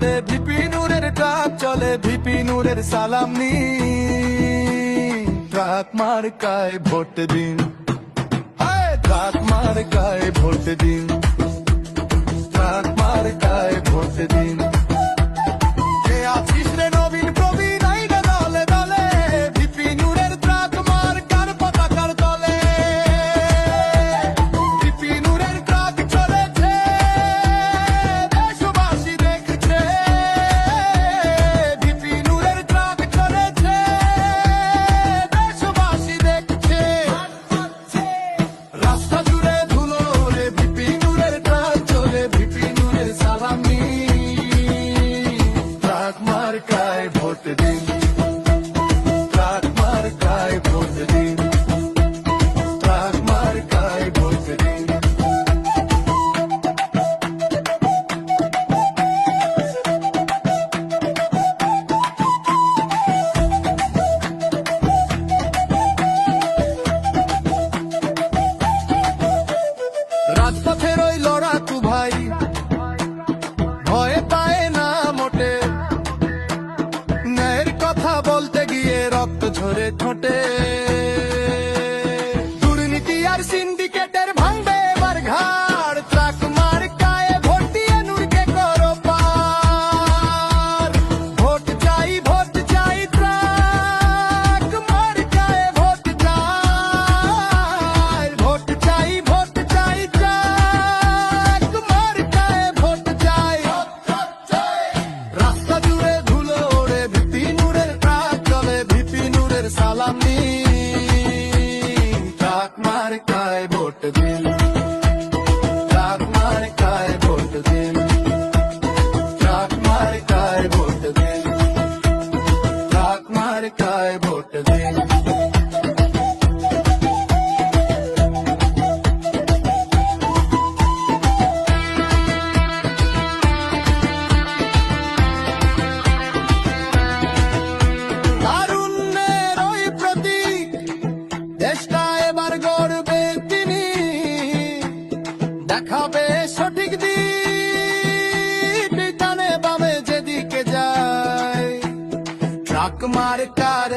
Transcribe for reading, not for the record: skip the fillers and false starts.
রে ভিপি নূরের ট্রাক চলে, ভিপি নূরের সালাম নি, ট্রাক মার্কায় ভোট দিন, ট্রাক মার্কায় ভোট দিন, ট্রাক মার্কায় ভোট দিন। কে আছিস রে নবীন প্রবীণ আইগা দলে দলে, ভিপি নূরের ট্রাক মার্কার পতাকার তলে, ভিপি নূরের ট্রাক চলেছে দেশবাসী দেখছে, ভিপি নূরের ট্রাক চলেছে দেশবাসী দেখছে। রাস্তা জুড়ে ধুলো রে ভিপি নূরের ট্রাক চলে, ভিপি নূরের সালাম নি, ট্রাক মার্কায় ভোট দিন, ট্রাক মার্কায় ভোট দিন, ট্রাক মার্কায় ভোট দিন। রাজপথের ওই লড়াকু ভাই ভয় পায় না মোটে, ন্যায়ের কথা বলতে গিয়ে রক্ত ঝরে ঠোঁটে, দুর্নীতি আর সিন্ডিকেটের ভাঙবে এবার ঘাড়, ট্রাক মার্কায় ভোট দিয়ে নূরকে করো পার, ভোট চাই ট্রাক মার্কায় ভোট চাই, ভোট চাই ট্রাক মার্কায় ভোট চাই। রাস্তা জুড়ে ধুলো ওড়ে ভিপি নূরের ট্রাক চলে, ভিপি নূরের সালাম নি, ট্রাক মার্কায় ভোট দিন, ট্রাক মার্কায় ভোট দিন, ট্রাক মার্কায় ভোট দিন, ট্রাক মার্কায় ভোট দিন। তারুণ্যের ওই প্রতীক দেশটা এবার গড়বে তিনি, দেখাবে সঠিক দিক, ডানে বামে যেদিকে যায় ট্রাক মার্কার